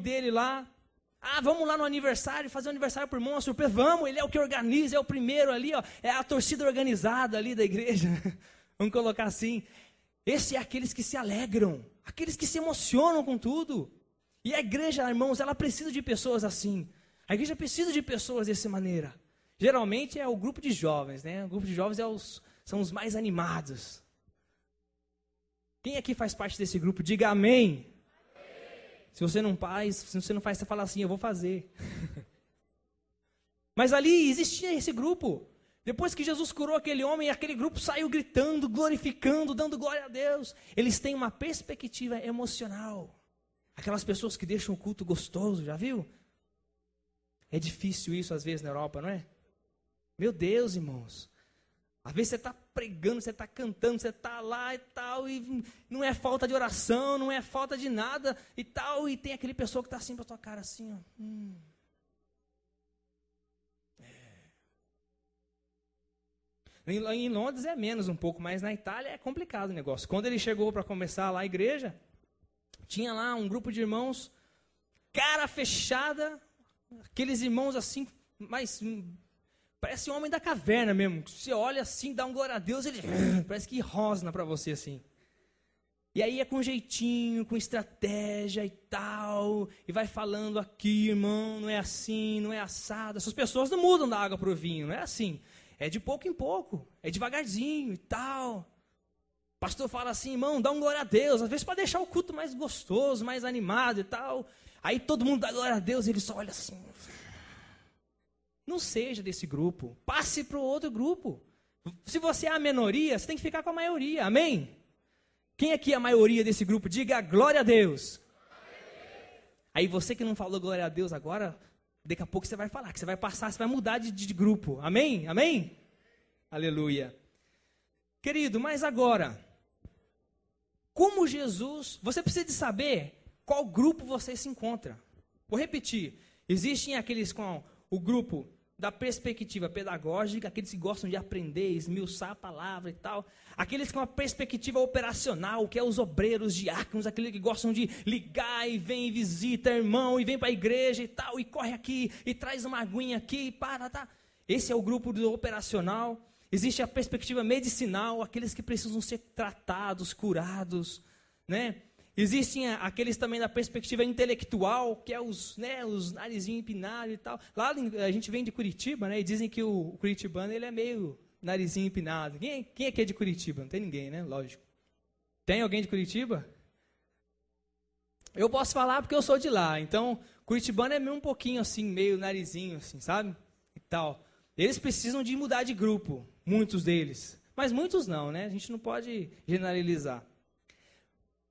dele lá. Ah, vamos lá no aniversário, fazer um aniversário por irmão, uma surpresa. Vamos, ele é o que organiza, é o primeiro ali, ó, é a torcida organizada ali da igreja. Vamos colocar assim. Esse é aqueles que se alegram, aqueles que se emocionam com tudo. E a igreja, irmãos, ela precisa de pessoas assim. A igreja precisa de pessoas dessa maneira. Geralmente é o grupo de jovens, né? O grupo de jovens são os mais animados. Quem aqui faz parte desse grupo? Diga amém. Se você não faz, você fala assim, eu vou fazer. Mas ali existia esse grupo. Depois que Jesus curou aquele homem, aquele grupo saiu gritando, glorificando, dando glória a Deus. Eles têm uma perspectiva emocional. Aquelas pessoas que deixam o culto gostoso, já viu? É difícil isso às vezes na Europa, não é? Meu Deus, irmãos. Às vezes você está pregando, você está cantando, você está lá e tal, e não é falta de oração, não é falta de nada e tal, e tem aquele pessoa que está assim para tua cara, assim, ó. Em Londres é menos um pouco, mas na Itália é complicado o negócio. Quando ele chegou para começar lá a igreja, tinha lá um grupo de irmãos, cara fechada, aqueles irmãos assim, mas parece um homem da caverna mesmo. Você olha assim, dá um glória a Deus, ele parece que rosna para você assim. E aí é com jeitinho, com estratégia e tal, e vai falando aqui, irmão, não é assim, não é assado. Essas pessoas não mudam da água para o vinho, não é assim. É de pouco em pouco, é devagarzinho e tal. O pastor fala assim, irmão, dá um glória a Deus, às vezes para deixar o culto mais gostoso, mais animado e tal. Aí todo mundo dá glória a Deus e ele só olha assim. Não seja desse grupo, passe para o outro grupo. Se você é a minoria, você tem que ficar com a maioria, amém? Quem aqui é a maioria desse grupo? Diga glória a Deus. Aí você que não falou glória a Deus agora, daqui a pouco você vai falar, que você vai passar, você vai mudar de grupo, amém? Amém? Aleluia. Querido, mas agora, como Jesus, você precisa de saber qual grupo você se encontra. Vou repetir, existem aqueles com o grupo da perspectiva pedagógica, aqueles que gostam de aprender, esmiuçar a palavra e tal. Aqueles com a perspectiva operacional, que é os obreiros, diáconos, aqueles que gostam de ligar e vem e visita irmão, e vem para a igreja e tal, e corre aqui, e traz uma aguinha aqui, e para, tá. Esse é o grupo do operacional. Existe a perspectiva medicinal, aqueles que precisam ser tratados, curados, né? Existem aqueles também da perspectiva intelectual, que é os narizinhos empinados e tal. Lá a gente vem de Curitiba, né? E dizem que o curitibano ele é meio narizinho empinado. Quem aqui é de Curitiba? Não tem ninguém, né? Lógico. Tem alguém de Curitiba? Eu posso falar porque eu sou de lá. Então, curitibano é meio um pouquinho assim, meio narizinho, assim, sabe? E tal. Eles precisam de mudar de grupo, muitos deles. Mas muitos não, né? A gente não pode generalizar.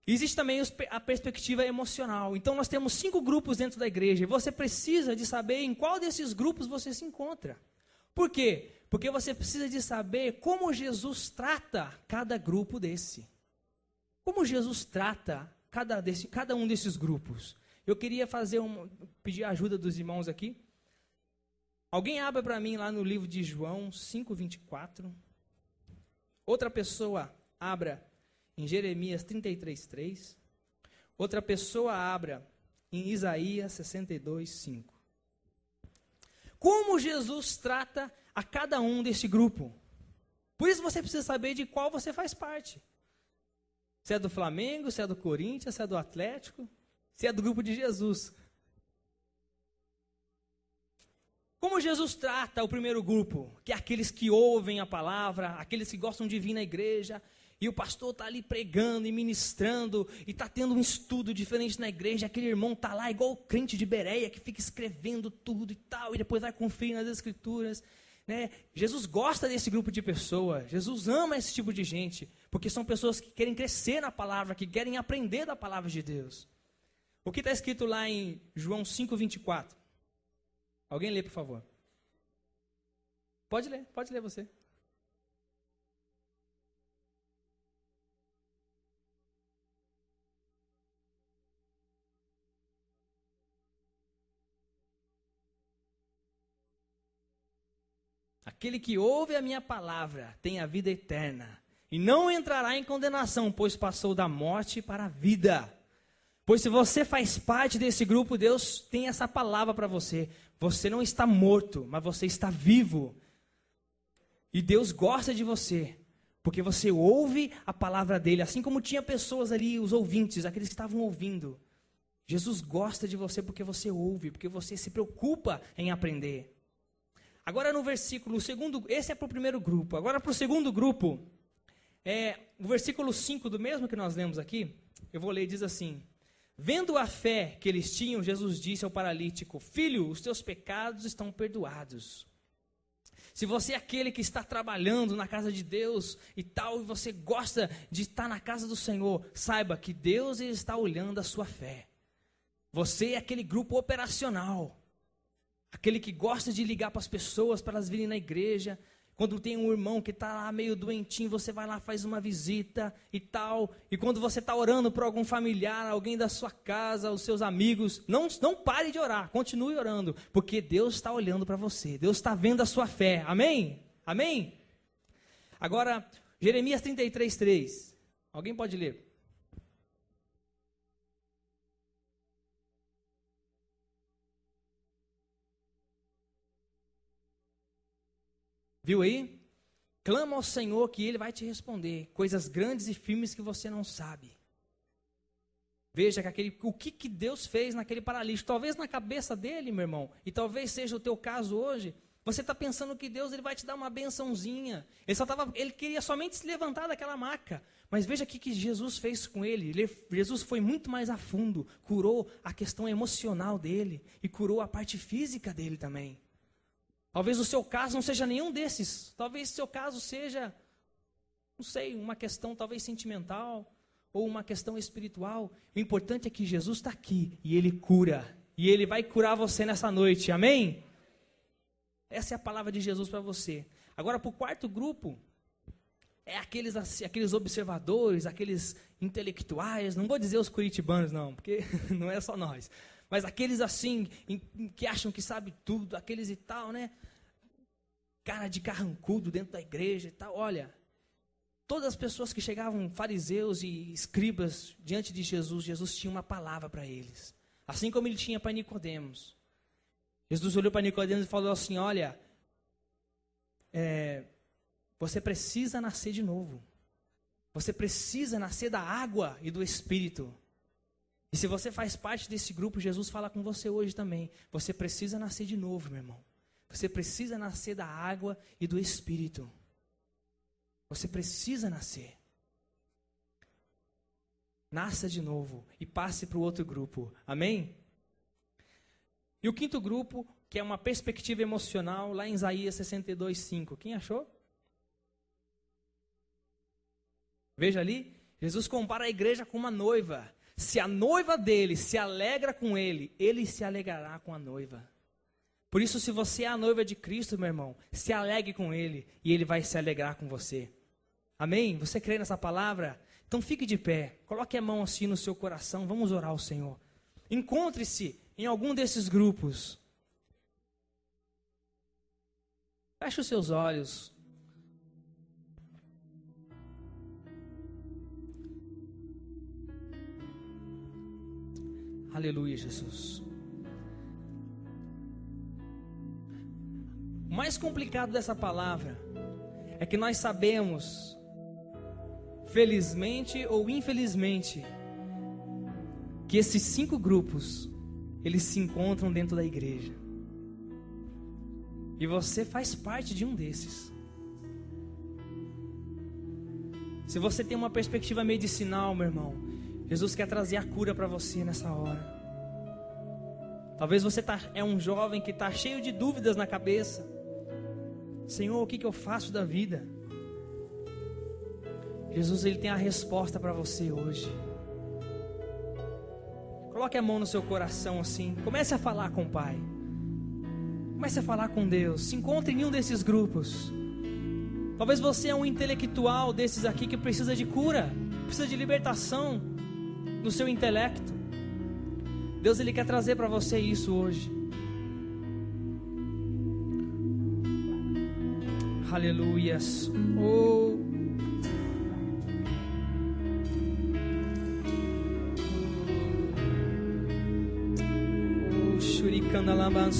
Existe também a perspectiva emocional. Então, nós temos 5 grupos dentro da igreja. E você precisa de saber em qual desses grupos você se encontra. Por quê? Porque você precisa de saber como Jesus trata cada grupo desse. Como Jesus trata cada um desses grupos. Eu queria pedir a ajuda dos irmãos aqui. Alguém abra para mim lá no livro de João 5:24. Outra pessoa abra em Jeremias 33:3. Outra pessoa abra em Isaías 62:5. Como Jesus trata a cada um desse grupo. Por isso você precisa saber de qual você faz parte. Se é do Flamengo, se é do Corinthians, se é do Atlético, se é do grupo de Jesus. Como Jesus trata o primeiro grupo, que é aqueles que ouvem a palavra, aqueles que gostam de vir na igreja, e o pastor está ali pregando e ministrando, e está tendo um estudo diferente na igreja, aquele irmão está lá igual o crente de Bereia, que fica escrevendo tudo e tal, e depois vai conferir nas escrituras, né? Jesus gosta desse grupo de pessoas, Jesus ama esse tipo de gente, porque são pessoas que querem crescer na palavra, que querem aprender da palavra de Deus. O que está escrito lá em João 5:24? Alguém lê, por favor. Pode ler você. Aquele que ouve a minha palavra tem a vida eterna, e não entrará em condenação, pois passou da morte para a vida. Pois se você faz parte desse grupo, Deus tem essa palavra para você. Você não está morto, mas você está vivo. E Deus gosta de você, porque você ouve a palavra dele, assim como tinha pessoas ali, os ouvintes, aqueles que estavam ouvindo. Jesus gosta de você porque você ouve, porque você se preocupa em aprender. Agora no versículo segundo, esse é para o primeiro grupo. Agora para o segundo grupo, o versículo 5 do mesmo que nós lemos aqui, eu vou ler, diz assim: vendo a fé que eles tinham, Jesus disse ao paralítico: filho, os teus pecados estão perdoados. Se você é aquele que está trabalhando na casa de Deus e tal, e você gosta de estar na casa do Senhor, saiba que Deus está olhando a sua fé. Você é aquele grupo operacional, aquele que gosta de ligar para as pessoas, para elas virem na igreja. Quando tem um irmão que está lá meio doentinho, você vai lá, faz uma visita e tal. E quando você está orando por algum familiar, alguém da sua casa, os seus amigos, não pare de orar, continue orando, porque Deus está olhando para você, Deus está vendo a sua fé, amém? Amém? Agora, Jeremias 33:3, alguém pode ler? Viu aí? Clama ao Senhor que Ele vai te responder. Coisas grandes e firmes que você não sabe. Veja que o que Deus fez naquele paralítico. Talvez na cabeça dele, meu irmão, e talvez seja o teu caso hoje, você está pensando que Deus ele vai te dar uma bençãozinha. Ele queria somente se levantar daquela maca. Mas veja o que Jesus fez com ele. Jesus foi muito mais a fundo. Curou a questão emocional dele e curou a parte física dele também. Talvez o seu caso não seja nenhum desses. Talvez o seu caso seja, não sei, uma questão talvez sentimental ou uma questão espiritual. O importante é que Jesus está aqui e Ele cura. E Ele vai curar você nessa noite, amém? Essa é a palavra de Jesus para você. Agora para o quarto grupo, é aqueles observadores, aqueles intelectuais, não vou dizer os curitibanos não, porque não é só nós. Mas aqueles assim, que acham que sabe tudo, aqueles e tal, né? Cara de carrancudo dentro da igreja e tal. Olha, todas as pessoas que chegavam, fariseus e escribas, diante de Jesus, Jesus tinha uma palavra para eles. Assim como ele tinha para Nicodemos. Jesus olhou para Nicodemos e falou assim: olha, você precisa nascer de novo. Você precisa nascer da água e do Espírito. E se você faz parte desse grupo, Jesus fala com você hoje também. Você precisa nascer de novo, meu irmão. Você precisa nascer da água e do Espírito. Você precisa nascer. Nasça de novo e passe para o outro grupo. Amém? E o quinto grupo, que é uma perspectiva emocional, lá em Isaías 62:5. Quem achou? Veja ali, Jesus compara a igreja com uma noiva. Se a noiva dele se alegra com ele, ele se alegrará com a noiva. Por isso, se você é a noiva de Cristo, meu irmão, se alegre com ele e ele vai se alegrar com você. Amém? Você crê nessa palavra? Então fique de pé, coloque a mão assim no seu coração, vamos orar ao Senhor. Encontre-se em algum desses grupos. Feche os seus olhos. Aleluia, Jesus. O mais complicado dessa palavra é que nós sabemos, felizmente ou infelizmente, que esses 5 grupos, eles se encontram dentro da igreja. E você faz parte de um desses. Se você tem uma perspectiva medicinal, meu irmão, Jesus quer trazer a cura para você nessa hora. Talvez você é um jovem que está cheio de dúvidas na cabeça. Senhor, o que eu faço da vida? Jesus, Ele tem a resposta para você hoje. Coloque a mão no seu coração assim. Comece a falar com o Pai. Comece a falar com Deus. Se encontre em um desses grupos. Talvez você é um intelectual desses aqui que precisa de cura, precisa de libertação no seu intelecto. Deus, Ele quer trazer para você isso hoje. Aleluias. Oh. candalabanso.